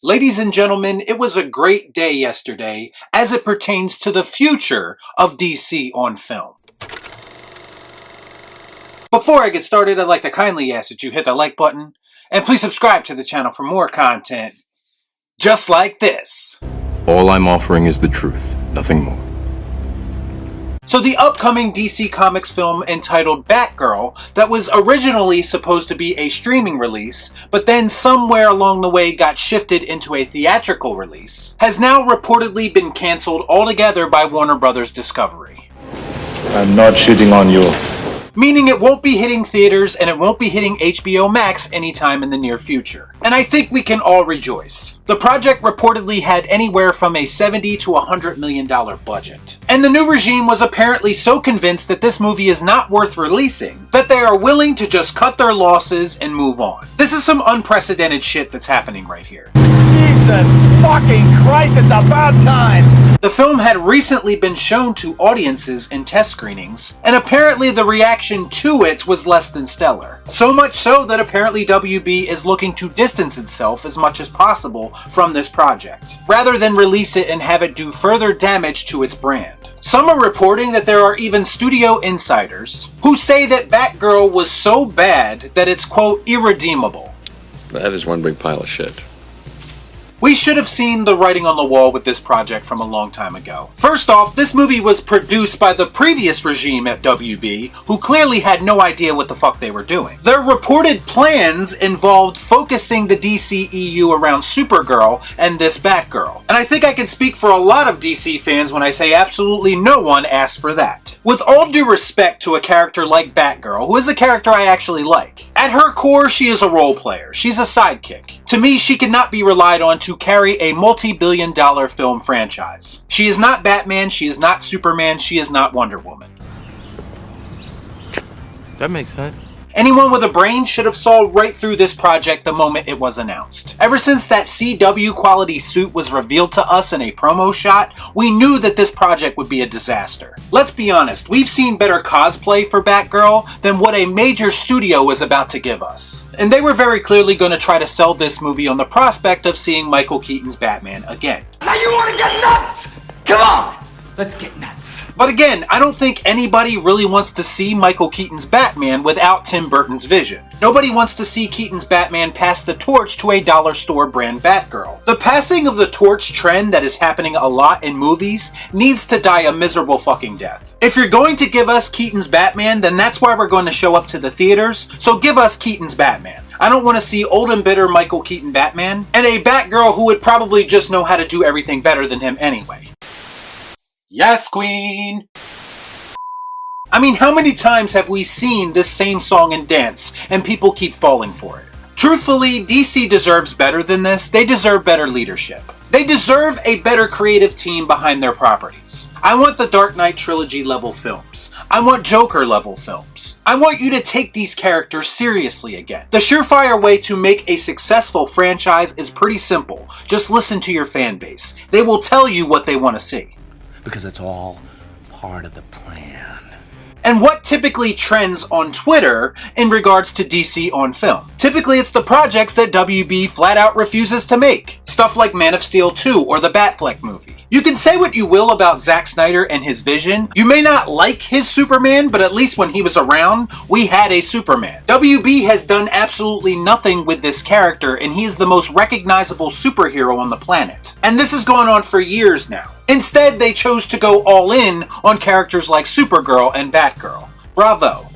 Ladies and gentlemen, it was a great day yesterday as it pertains to the future of DC on film. Before I get started, I'd like to kindly ask that you hit the like button and please subscribe to the channel for more content just like this. All I'm offering is the truth, nothing more. So the upcoming DC Comics film entitled Batgirl, that was originally supposed to be a streaming release, but then somewhere along the way got shifted into a theatrical release, has now reportedly been cancelled altogether by Warner Bros. Discovery. I'm not shitting on you. Meaning it won't be hitting theaters and it won't be hitting HBO Max anytime in the near future. And I think we can all rejoice. The project reportedly had anywhere from a $70 to $100 million budget. And the new regime was apparently so convinced that this movie is not worth releasing that they are willing to just cut their losses and move on. This is some unprecedented shit that's happening right here. Jesus fucking Christ, it's about time! The film had recently been shown to audiences in test screenings, and apparently the reaction to it was less than stellar. So much so that apparently WB is looking to distance itself as much as possible from this project, rather than release it and have it do further damage to its brand. Some are reporting that there are even studio insiders who say that Batgirl was so bad that it's, quote, irredeemable. That is one big pile of shit. We should have seen the writing on the wall with this project from a long time ago. First off, this movie was produced by the previous regime at WB, who clearly had no idea what the fuck they were doing. Their reported plans involved focusing the DCEU around Supergirl and this Batgirl. And I think I can speak for a lot of DC fans when I say absolutely no one asked for that. With all due respect to a character like Batgirl, who is a character I actually like, at her core she is a role player. She's a sidekick. To me, she cannot be relied on to carry a multi-billion-dollar film franchise. She is not Batman, she is not Superman, she is not Wonder Woman. That makes sense. Anyone with a brain should have saw right through this project the moment it was announced. Ever since that CW quality suit was revealed to us in a promo shot, we knew that this project would be a disaster. Let's be honest, we've seen better cosplay for Batgirl than what a major studio was about to give us. And they were very clearly going to try to sell this movie on the prospect of seeing Michael Keaton's Batman again. Now you wanna get nuts? Come on! Let's get nuts. But again, I don't think anybody really wants to see Michael Keaton's Batman without Tim Burton's vision. Nobody wants to see Keaton's Batman pass the torch to a dollar store brand Batgirl. The passing of the torch trend that is happening a lot in movies needs to die a miserable fucking death. If you're going to give us Keaton's Batman, then that's why we're going to show up to the theaters, so give us Keaton's Batman. I don't want to see old and bitter Michael Keaton Batman, and a Batgirl who would probably just know how to do everything better than him anyway. Yes, Queen! I mean, how many times have we seen this same song and dance, and people keep falling for it? Truthfully, DC deserves better than this. They deserve better leadership. They deserve a better creative team behind their properties. I want the Dark Knight trilogy level films. I want Joker level films. I want you to take these characters seriously again. The surefire way to make a successful franchise is pretty simple. Just listen to your fan base. They will tell you what they want to see. Because it's all part of the plan. And what typically trends on Twitter in regards to DC on film? Typically it's the projects that WB flat out refuses to make. Stuff like Man of Steel 2 or the Batfleck movie. You can say what you will about Zack Snyder and his vision. You may not like his Superman, but at least when he was around, we had a Superman. WB has done absolutely nothing with this character, and he is the most recognizable superhero on the planet. And this has gone on for years now. Instead, they chose to go all in on characters like Supergirl and Batgirl. Bravo.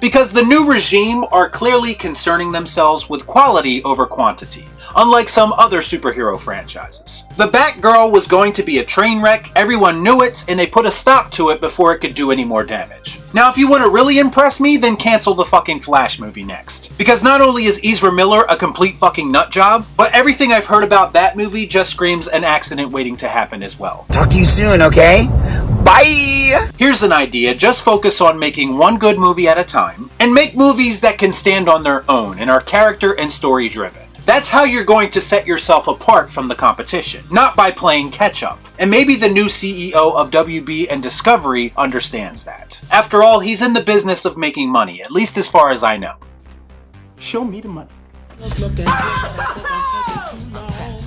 Because the new regime are clearly concerning themselves with quality over quantity, unlike some other superhero franchises. The Batgirl was going to be a train wreck, everyone knew it, and they put a stop to it before it could do any more damage. Now if you want to really impress me, then cancel the fucking Flash movie next. Because not only is Ezra Miller a complete fucking nut job, but everything I've heard about that movie just screams an accident waiting to happen as well. Talk to you soon, okay? Bye! Here's an idea, just focus on making one good movie at a time, and make movies that can stand on their own and are character and story driven. That's how you're going to set yourself apart from the competition, not by playing catch up. And maybe the new CEO of WB and Discovery understands that. After all, he's in the business of making money, at least as far as I know. Show me the money.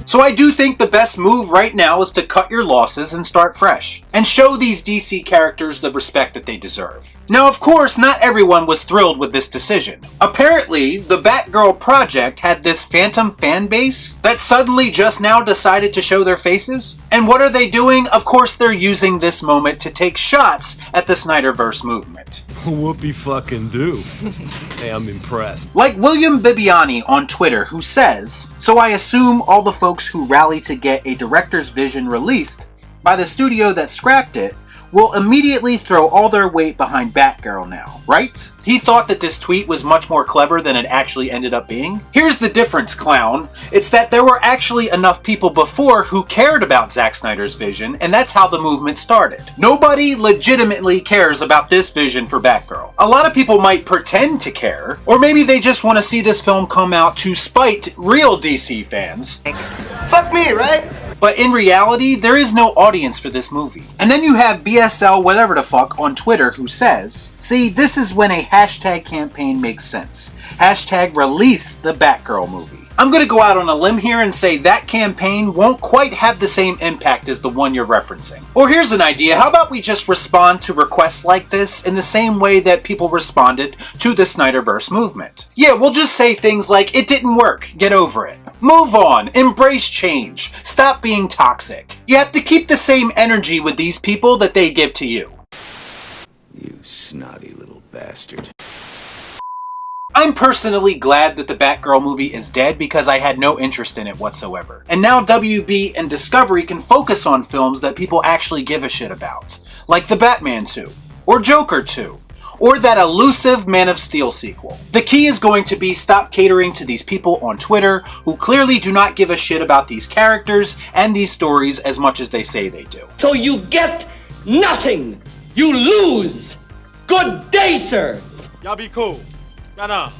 So I do think the best move right now is to cut your losses and start fresh, and show these DC characters the respect that they deserve. Now of course, not everyone was thrilled with this decision. Apparently, the Batgirl project had this phantom fan base that suddenly just now decided to show their faces. And what are they doing? Of course they're using this moment to take shots at the Snyderverse movement. Whoopie fucking do. Hey, I'm impressed. Like William Bibiani on Twitter, who says, "So I assume all the folks who rally to get a director's vision released by the studio that scrapped it will immediately throw all their weight behind Batgirl now, right?" He thought that this tweet was much more clever than it actually ended up being. Here's the difference, clown. It's that there were actually enough people before who cared about Zack Snyder's vision, and that's how the movement started. Nobody legitimately cares about this vision for Batgirl. A lot of people might pretend to care, or maybe they just want to see this film come out to spite real DC fans. Fuck me, right? But in reality, there is no audience for this movie. And then you have BSL whatever the fuck on Twitter who says, "See, this is when a hashtag campaign makes sense. Hashtag release the Batgirl movie." I'm gonna go out on a limb here and say that campaign won't quite have the same impact as the one you're referencing. Or here's an idea, how about we just respond to requests like this in the same way that people responded to the Snyderverse movement? Yeah, we'll just say things like, "It didn't work, get over it. Move on, embrace change, stop being toxic." You have to keep the same energy with these people that they give to you. You snotty little bastard. I'm personally glad that the Batgirl movie is dead because I had no interest in it whatsoever. And now WB and Discovery can focus on films that people actually give a shit about. Like the Batman 2, or Joker 2, or that elusive Man of Steel sequel. The key is going to be stop catering to these people on Twitter who clearly do not give a shit about these characters and these stories as much as they say they do. So you get nothing! You lose! Good day, sir! Y'all be cool. Nah.